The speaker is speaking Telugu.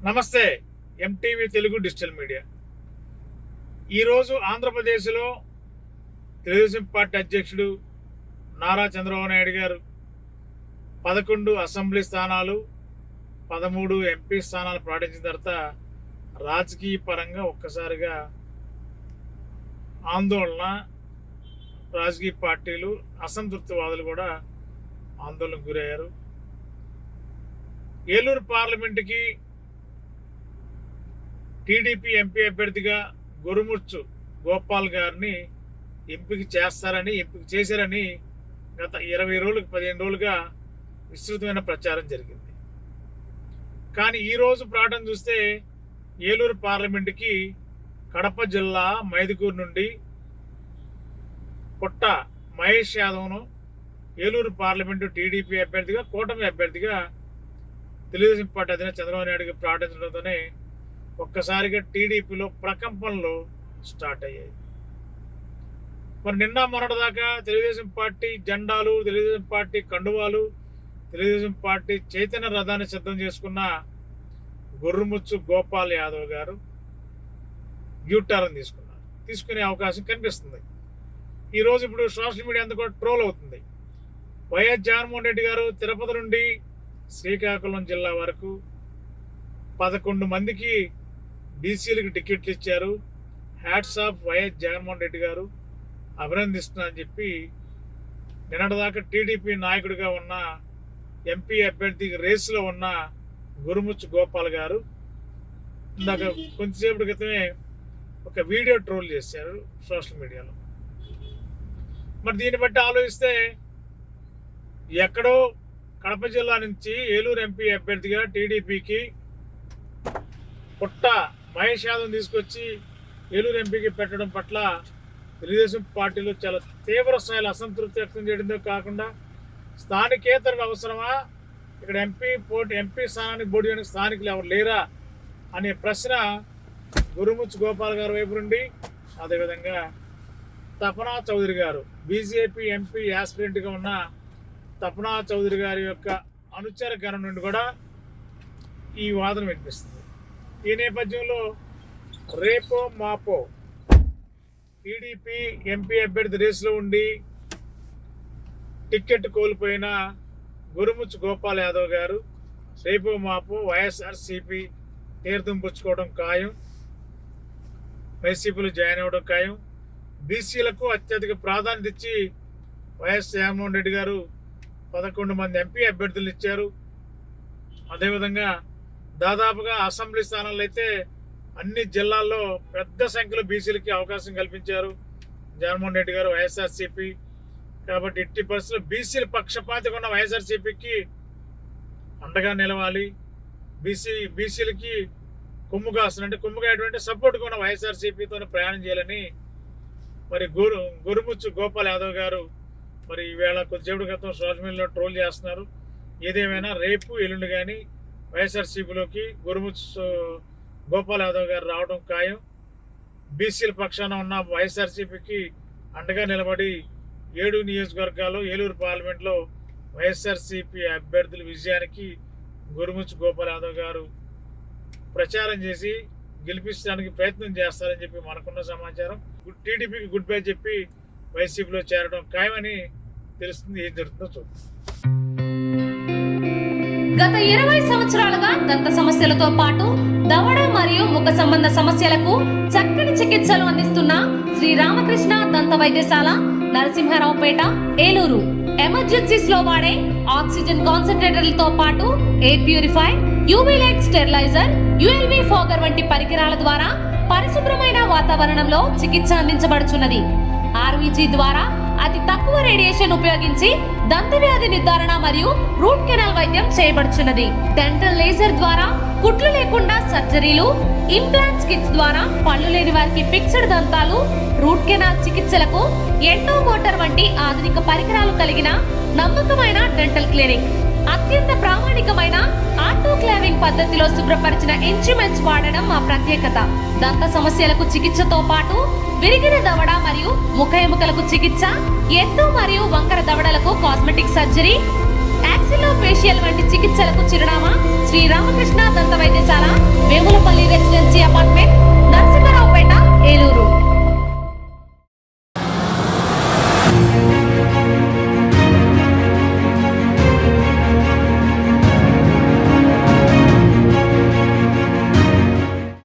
నమస్తే. MTV Telugu digital media. ఈరోజు ఆంధ్రప్రదేశ్లో తెలుగుదేశం పార్టీ అధ్యక్షుడు నారా చంద్రబాబు నాయుడు గారు 11 అసెంబ్లీ స్థానాలు, 13 ఎంపీ స్థానాలు ప్రకటించిన తర్వాత రాజకీయ పరంగా ఒక్కసారిగా ఆందోళన, రాజకీయ పార్టీలు, అసంతృప్తివాదులు కూడా ఆందోళనకు గురయ్యారు. ఏలూరు పార్లమెంటుకి టీడీపీ ఎంపీ అభ్యర్థిగా గురుముచ్చు గోపాల్ గారిని ఎంపిక చేశారని గత 20 రోజులకు 15 రోజులుగా విస్తృతమైన ప్రచారం జరిగింది. కానీ ఈరోజు ప్రకటన చూస్తే ఏలూరు పార్లమెంటుకి కడప జిల్లా మైదుకూరు నుండి పుట్ట మహేష్ యాదవ్ను ఏలూరు పార్లమెంటు టీడీపీ అభ్యర్థిగా, కూటమి అభ్యర్థిగా తెలుగుదేశం పార్టీ అధినేత చంద్రబాబు నాయుడుకి ప్రకటించడంతోనే ఒక్కసారిగా టీడీపీలో ప్రకంపనలు స్టార్ట్ అయ్యాయి. మరి నిన్న మొన్నటిదాకా తెలుగుదేశం పార్టీ జెండాలు, తెలుగుదేశం పార్టీ కండువాలు, తెలుగుదేశం పార్టీ చైతన్య రథాన్ని సిద్ధం చేసుకున్న గుర్రుముచ్చు గోపాల్ యాదవ్ గారు యూటర్న్ తీసుకునే అవకాశం కనిపిస్తుంది. ఈరోజు ఇప్పుడు సోషల్ మీడియా అంతా కూడా ట్రోల్ అవుతుంది. వైఎస్ జగన్మోహన్ రెడ్డి గారు తిరుపతి నుండి శ్రీకాకుళం జిల్లా వరకు 11 మందికి బీసీలకు టికెట్లు ఇచ్చారు. Hats off YS Jaganmohan Reddy గారు, అభినందిస్తున్నారని చెప్పి నిన్నటిదాకా టీడీపీ నాయకుడిగా ఉన్న ఎంపీ అభ్యర్థి రేసులో ఉన్న గురుముచ్చు గోపాల్ గారు ఇందాక కొంతసేపటి క్రితమే ఒక వీడియో ట్రోల్ చేశారు సోషల్ మీడియాలో. మరి దీన్ని బట్టి ఆలోచిస్తే ఎక్కడో కడప జిల్లా నుంచి ఏలూరు ఎంపీ అభ్యర్థిగా టీడీపీకి పుట్ట మహేష్ యాదవ్ తీసుకొచ్చి ఏలూరు ఎంపీకి పెట్టడం పట్ల తెలుగుదేశం పార్టీలో చాలా తీవ్ర స్థాయిలో అసంతృప్తి వ్యక్తం చేయడంతో కాకుండా స్థానికేతరులు అవసరమా, ఇక్కడ ఎంపీ స్థానానికి పోటీ చేయడానికి స్థానికులు ఎవరు లేరా అనే ప్రశ్న గురుముచ్చు గోపాల్ గారి వైపు నుండి, అదేవిధంగా తపనా చౌదరి గారు బీజేపీ ఎంపీ యాస్పిరెంట్గా ఉన్న తపనా చౌదరి గారి యొక్క అనుచర గణం నుండి కూడా ఈ వాదన వినిపిస్తుంది. ఈ నేపథ్యంలో రేపో మాపో టీడీపీ ఎంపీ అభ్యర్థి రేసులో ఉండి టికెట్ కోల్పోయిన గురుముచ్చు గోపాల్ యాదవ్ గారు రేపో మాపో వైఎస్ఆర్సీపీ తీర్థం పుచ్చుకోవడం ఖాయం, వైసీపీలో జాయిన్ అవ్వడం ఖాయం. బీసీలకు అత్యధిక ప్రాధాన్యత ఇచ్చి వైఎస్ జగన్మోహన్ రెడ్డి గారు 11 మంది ఎంపీ అభ్యర్థులు ఇచ్చారు. అదేవిధంగా దాదాపుగా అసెంబ్లీ స్థానాల్లో అయితే అన్ని జిల్లాల్లో పెద్ద సంఖ్యలో బీసీలకి అవకాశం కల్పించారు జగన్మోహన్ రెడ్డి గారు, వైఎస్ఆర్సీపీ. కాబట్టి ఎట్టి పరిస్థితుల్లో బీసీల పక్షపాతిగా ఉన్న వైఎస్ఆర్సీపీకి అండగా నిలవాలి, బీసీలకి కొమ్ముగాటువంటి సపోర్ట్గా ఉన్న వైఎస్ఆర్సీపీతో ప్రయాణం చేయాలని మరి గురుముచ్చు గోపాల్ యాదవ్ గారు మరి ఈవేళ కొద్దిసేపటి క్రితం సోషల్ మీడియాలో ట్రోల్ చేస్తున్నారు. ఏదేమైనా రేపు ఎల్లుండి కానీ వైఎస్ఆర్సీపీలోకి గురుముచ్చు గోపాల్ యాదవ్ గారు రావడం ఖాయం. బీసీల పక్షాన ఉన్న వైఎస్ఆర్సీపీకి అండగా నిలబడి 7 నియోజకవర్గాల్లో ఏలూరు పార్లమెంట్లో వైఎస్ఆర్సీపీ అభ్యర్థుల విజయానికి గురుముచ్చు గోపాల్ యాదవ్ గారు ప్రచారం చేసి గెలిపించడానికి ప్రయత్నం చేస్తారని చెప్పి మనకున్న సమాచారం. టీడీపీకి గుడ్ బై చెప్పి వైసీపీలో చేరడం ఖాయమని తెలుస్తుంది. ఏం జరుగుతుందో చూద్దాం. గత 20 సంవత్సరాలుగా దంత సమస్యలతో పాటు దవడ మరియు ముఖ సంబంధ సమస్యలకు చక్కని చికిత్సలు అందిస్తున్న శ్రీ రామకృష్ణ దంత వైద్యశాల, నరసింహారావుపేట, ఏలూరు. ఎమర్జెన్సీస్ లో వాడే ఆక్సిజన్ కాన్సంట్రేటర్లతో పాటు air purify, UV light steriliser, ULV fogger వంటి పరికరాల ద్వారా పరిశుభ్రమైన వాతావరణంలో చికిత్స అందించబడుచున్నది. ఆర్వీజీ ద్వారా అతి తక్కువ రేడియేషన్ ఉపయోగించి దంత వ్యాధి నిర్ధారణ మరియు రూట్ కెనాల్ వైద్యం చేయబడుచున్నది. డెంటల్ లేజర్ ద్వారా కుట్లు లేకుండా సర్జరీలు, ఇంప్లాంట్స్ కిట్స్ ద్వారా పళ్ళు లేని వారికి ఫిక్స్డ్ దంతాలు, రూట్ కెనాల్ చికిత్సలకు ఎండో మోటార్ వంటి ఆధునిక పరికరాలు కలిగిన నమ్మకమైన డెంటల్ క్లినిక్. అత్యంత ప్రామాణికమైన ఆటోక్లావింగ్ పద్ధతిలో శుభ్రపరిచిన ఇన్స్ట్రుమెంట్స్ వాడడం మా ప్రత్యేకత. దంత సమస్యలకు చికిత్సతో పాటు విరిగిన దవడ మరియు ముఖ ఎముకలకు చికిత్స, ఎత్తు మరియు వంకర దవడలకు కాస్మెటిక్ సర్జరీ, యాక్సిలోఫేషియల్ ఫేషియల్ వంటి చికిత్సలకు చిరునామా శ్రీ రామకృష్ణ దంత వైద్యశాల, వేములపల్లి రెసిడెన్సీ